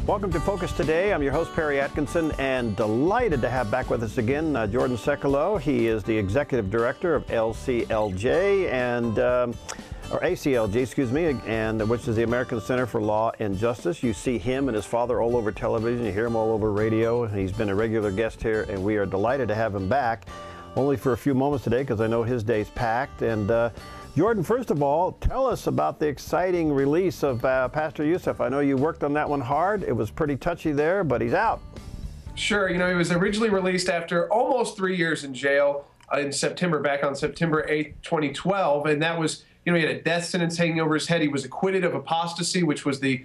Welcome to Focus Today. I'm your host, Perry Atkinson, and delighted to have back with us again Jordan Sekulow. He is the Executive Director of LCLJ, or ACLJ, excuse me, and which is the American Center for Law and Justice. You see him and his father all over television. You hear him all over radio. He's been a regular guest here, and we are delighted to have him back, only for a few moments today because I know his day's packed. And Jordan, first of all, tell us about the exciting release of Pastor Youcef. I know you worked on that one hard. It was pretty touchy there, but he's out. Sure. You know, he was originally released after almost 3 years in jail in September, back on September 8th, 2012. And that was, you know, he had a death sentence hanging over his head. He was acquitted of apostasy, which was the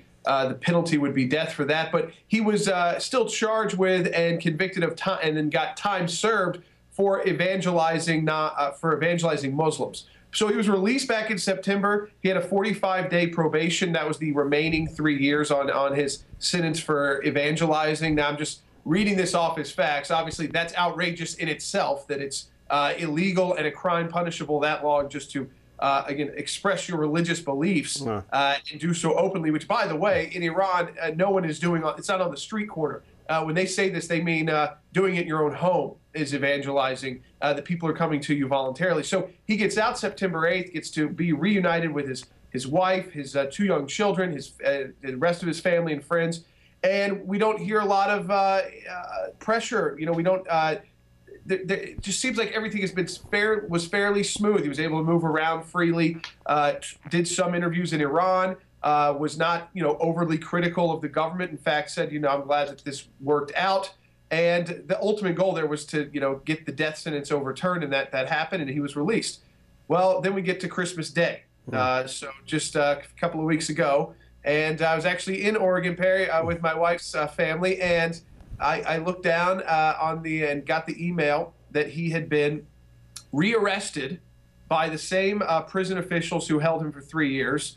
penalty would be death for that. But he was still charged with and convicted of time, and then got time served for evangelizing, evangelizing Muslims. So he was released back in September. He had a 45-day probation. That was the remaining 3 years on his sentence for evangelizing. Now, I'm just reading this off his facts. Obviously, that's outrageous in itself, that it's illegal and a crime punishable that long just to, again, express your religious beliefs and do so openly, which, by the way, in Iran, no one is doing, it's not on the street corner. When they say this, they mean doing it in your own home is evangelizing, that people are coming to you voluntarily. So he gets out September 8th, gets to be reunited with his wife, his 2 young children, the rest of his family and friends. And we don't hear a lot of pressure. You know, we don't, it just seems like everything was fairly smooth. He was able to move around freely, did some interviews in Iran, was not, you know, overly critical of the government. In fact, said, you know, I'm glad that this worked out. And the ultimate goal there was to, you know, get the death sentence overturned, and that happened, and he was released. Well, then we get to Christmas Day. So just a couple of weeks ago, and I was actually in Oregon, Perry, with my wife's family, and I looked down and got the email that he had been rearrested by the same prison officials who held him for 3 years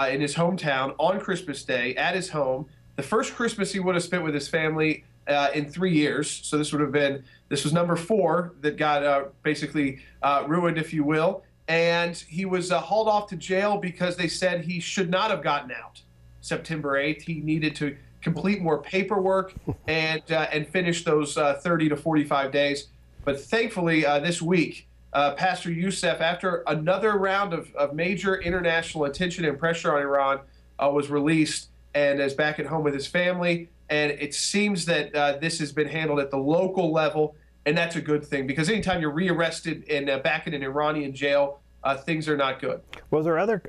in his hometown on Christmas Day at his home. The first Christmas he would have spent with his family in 3 years. So this was number 4 that got basically ruined, if you will. And he was hauled off to jail because they said he should not have gotten out September 8th. He needed to complete more paperwork and finish those 30 to 45 days. But thankfully, this week, Pastor Youcef, after another round of major international attention and pressure on Iran, was released and is back at home with his family. And it seems that this has been handled at the local level, and that's a good thing, because anytime you're rearrested and back in an Iranian jail, things are not good. Was there other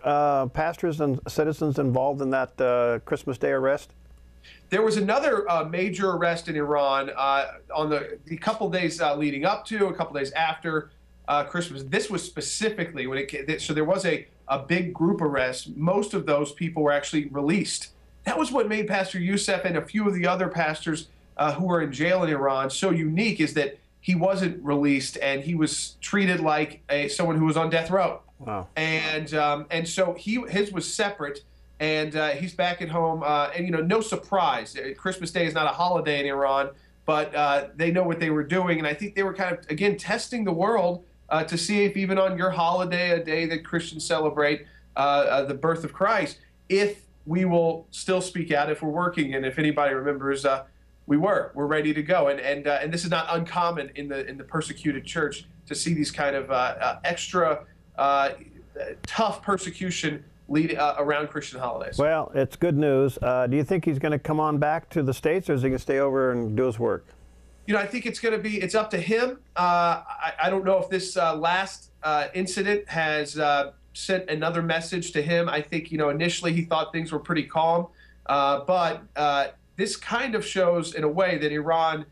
pastors and citizens involved in that Christmas Day arrest? There was another major arrest in Iran on the couple days leading up to, a couple days after Christmas. This was specifically when so there was a big group arrest. Most of those people were actually released. That was what made Pastor Youcef and a few of the other pastors who were in jail in Iran so unique, is that he wasn't released and he was treated like someone who was on death row. Wow. And so his was separate, and he's back at home. And, you know, no surprise. Christmas Day is not a holiday in Iran, but they know what they were doing. And I think they were kind of, again, testing the world to see if even on your holiday, a day that Christians celebrate the birth of Christ, if we will still speak out if we're working. And if anybody remembers, we're ready to go. And this is not uncommon in the persecuted church to see these kind of extra tough persecution around Christian holidays. Well, it's good news. Do you think he's going to come on back to the States, or is he going to stay over and do his work? You know, I think it's up to him. I don't know if this last incident has sent another message to him. I think, you know, initially he thought things were pretty calm, but this kind of shows in a way that Iran,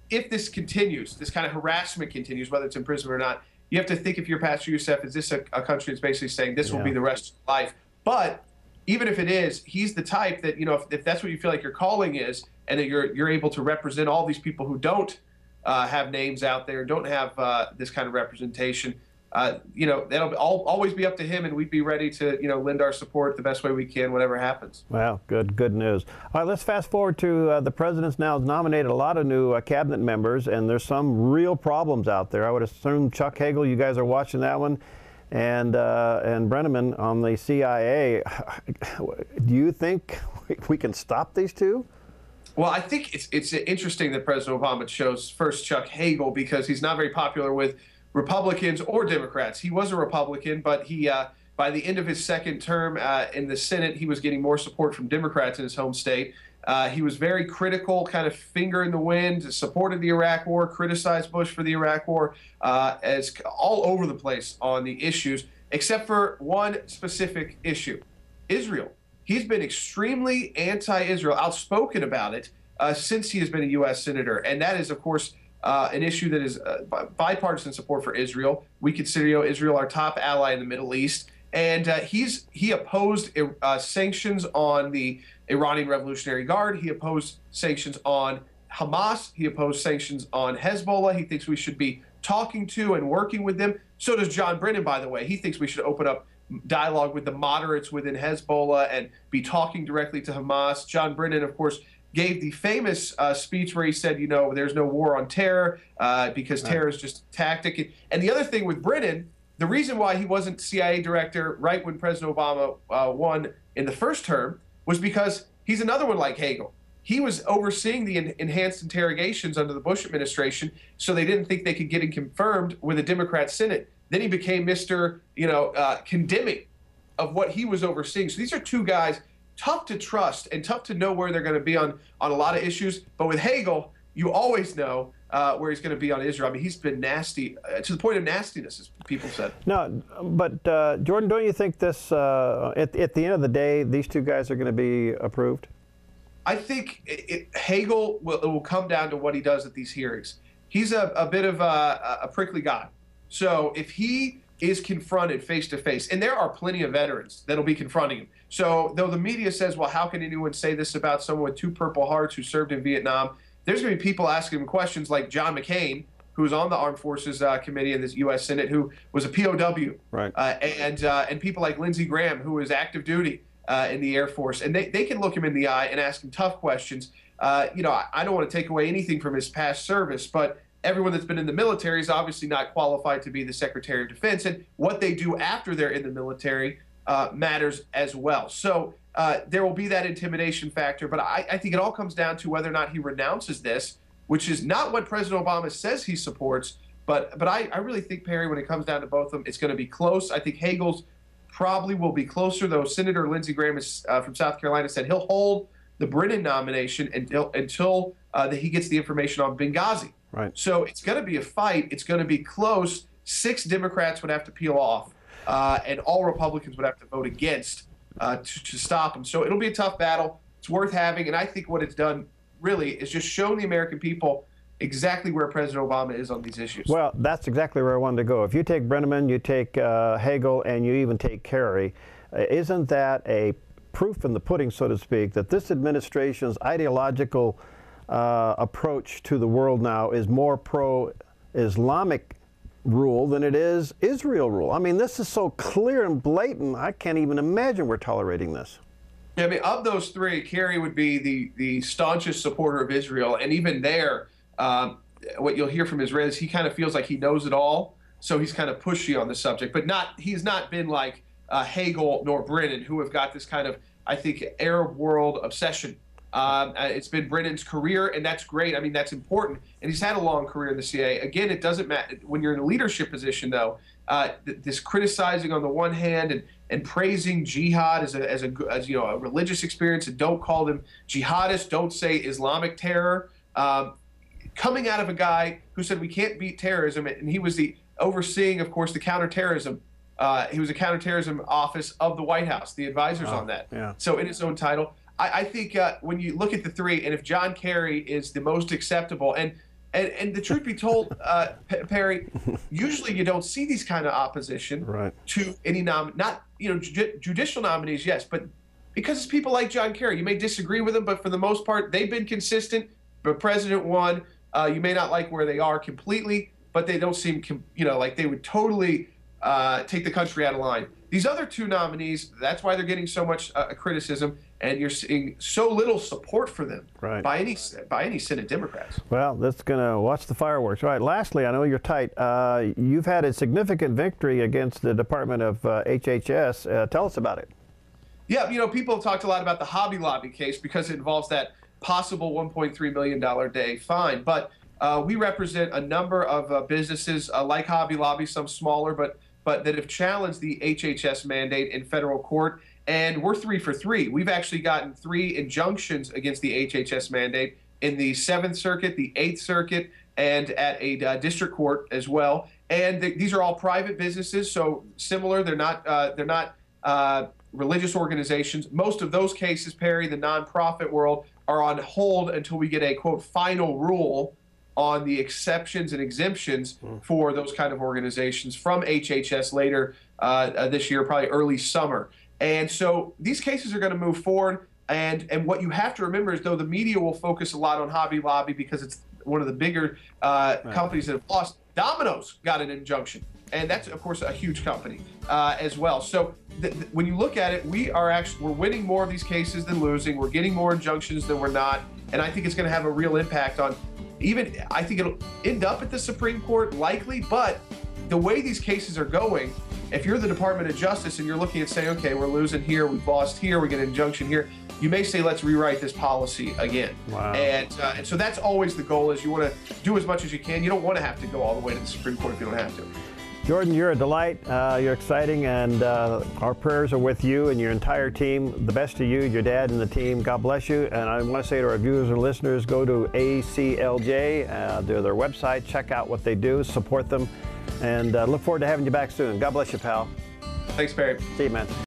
if this continues, this kind of harassment continues, whether it's imprisonment or not, you have to think, if you're Pastor Youcef, is this a country that's basically saying this will be the rest of your life? But even if it is, he's the type that, you know, if that's what you feel like your calling is, and that you're able to represent all these people who don't have names out there, don't have this kind of representation, you know, that'll always be up to him, and we'd be ready to, you know, lend our support the best way we can, whatever happens. Well, good news. All right, let's fast forward to the president's now nominated a lot of new cabinet members, and there's some real problems out there. I would assume, Chuck Hagel, you guys are watching that one, and Brenneman on the CIA. Do you think we can stop these two? Well, I think it's interesting that President Obama chose first Chuck Hagel because he's not very popular with Republicans or Democrats. He was a Republican, but he by the end of his second term in the Senate, he was getting more support from Democrats in his home state. He was very critical, kind of finger in the wind, supported the Iraq War, criticized Bush for the Iraq War, as all over the place on the issues, except for one specific issue, Israel. He's been extremely anti-Israel, outspoken about it since he has been a U.S. Senator. And that is, of course, an issue that is bipartisan support for Israel. We consider Israel our top ally in the Middle East. And he opposed sanctions on the Iranian Revolutionary Guard. He opposed sanctions on Hamas. He opposed sanctions on Hezbollah. He thinks we should be talking to and working with them. So does John Brennan, by the way. He thinks we should open up dialogue with the moderates within Hezbollah and be talking directly to Hamas. John Brennan, of course, gave the famous speech where he said, there's no war on terror because terror is just a tactic. And the other thing with Brennan, the reason why he wasn't CIA director right when President Obama won in the first term was because he's another one like Hagel. He was overseeing the enhanced interrogations under the Bush administration, so they didn't think they could get him confirmed with a Democrat Senate. Then he became Mr. Condemning of what he was overseeing. So these are two guys tough to trust and tough to know where they're going to be on a lot of issues. But with Hagel, you always know where he's going to be on Israel. I mean, he's been nasty to the point of nastiness, as people said. No, but Jordan, don't you think this, at the end of the day, these two guys are going to be approved? I think Hagel will come down to what he does at these hearings. He's a bit of a prickly guy. So if he is confronted face to face, and there are plenty of veterans that'll be confronting him. So though the media says, well, how can anyone say this about someone with 2 Purple Hearts who served in Vietnam? There's going to be people asking him questions like John McCain, who was on the Armed Forces Committee in the U.S. Senate, who was a POW, right? And people like Lindsey Graham, who was active duty in the Air Force, and they can look him in the eye and ask him tough questions. I don't want to take away anything from his past service, but everyone that's been in the military is obviously not qualified to be the Secretary of Defense, and what they do after they're in the military matters as well. So there will be that intimidation factor, but I think it all comes down to whether or not he renounces this, which is not what President Obama says he supports. But I really think, Perry, when it comes down to both of them, it's going to be close. I think Hagel's probably will be closer, though Senator Lindsey Graham is, from South Carolina said he'll hold the Brennan nomination until he gets the information on Benghazi. Right. So it's going to be a fight. It's going to be close. 6 Democrats would have to peel off, and all Republicans would have to vote against to stop them. So it'll be a tough battle. It's worth having, and I think what it's done really is just shown the American people exactly where President Obama is on these issues. Well, that's exactly where I wanted to go. If you take Brenneman, you take Hagel, and you even take Kerry, isn't that a proof in the pudding, so to speak, that this administration's ideological approach to the world now is more pro-Islamic rule than it is Israel rule? I mean, this is so clear and blatant, I can't even imagine we're tolerating this. Yeah, I mean, of those 3, Kerry would be the staunchest supporter of Israel, and even there, what you'll hear from Israelis, he kind of feels like he knows it all, so he's kind of pushy on the subject, but he's not been like Hagel nor Brennan, who have got this kind of, I think, Arab world obsession. It's been Brennan's career, and that's great. I mean, that's important, and he's had a long career in the CIA. Again, it doesn't matter when you're in a leadership position, though. This criticizing on the one hand and praising jihad as a religious experience, and don't call them jihadists, don't say Islamic terror. Coming out of a guy who said we can't beat terrorism, and he was the overseeing, of course, the counterterrorism. He was a counterterrorism office of the White House, the advisors on that. Yeah. So in his own title, I think when you look at the 3, and if John Kerry is the most acceptable, and the truth be told, Perry, usually you don't see these kind of opposition to any judicial nominees, yes, but because it's people like John Kerry, you may disagree with them, but for the most part, they've been consistent. The president won. You may not like where they are completely, but they don't seem, like they would totally take the country out of line. These other 2 nominees, that's why they're getting so much criticism, and you're seeing so little support for them by any Senate Democrats. Well, that's going to watch the fireworks. All right, lastly, I know you're tight. You've had a significant victory against the Department of HHS. Tell us about it. Yeah, people have talked a lot about the Hobby Lobby case because it involves that possible $1.3 million day fine. But we represent a number of businesses like Hobby Lobby, some smaller, but that have challenged the HHS mandate in federal court. And we're 3 for 3. We've actually gotten 3 injunctions against the HHS mandate in the 7th Circuit, the 8th Circuit, and at a district court as well. And these are all private businesses, so similar. They're not religious organizations. Most of those cases, Perry, the nonprofit world, are on hold until we get a, quote, final rule on the exceptions and exemptions for those kind of organizations from HHS later this year, probably early summer. And so these cases are going to move forward. And what you have to remember is, though, the media will focus a lot on Hobby Lobby because it's one of the bigger companies that have lost. Domino's got an injunction, and that's, of course, a huge company as well. So when you look at it, we're winning more of these cases than losing. We're getting more injunctions than we're not, and I think it's going to have a real impact on I think it'll end up at the Supreme Court, likely, but the way these cases are going, if you're the Department of Justice and you're looking at saying, okay, we're losing here, we've lost here, we get an injunction here, you may say, let's rewrite this policy again. Wow. And so that's always the goal, is you want to do as much as you can. You don't want to have to go all the way to the Supreme Court if you don't have to. Jordan, you're a delight. You're exciting, and our prayers are with you and your entire team. The best to you, your dad, and the team. God bless you. And I want to say to our viewers and listeners, go to ACLJ, to their website, check out what they do, support them, and look forward to having you back soon. God bless you, pal. Thanks, Perry. See you, man.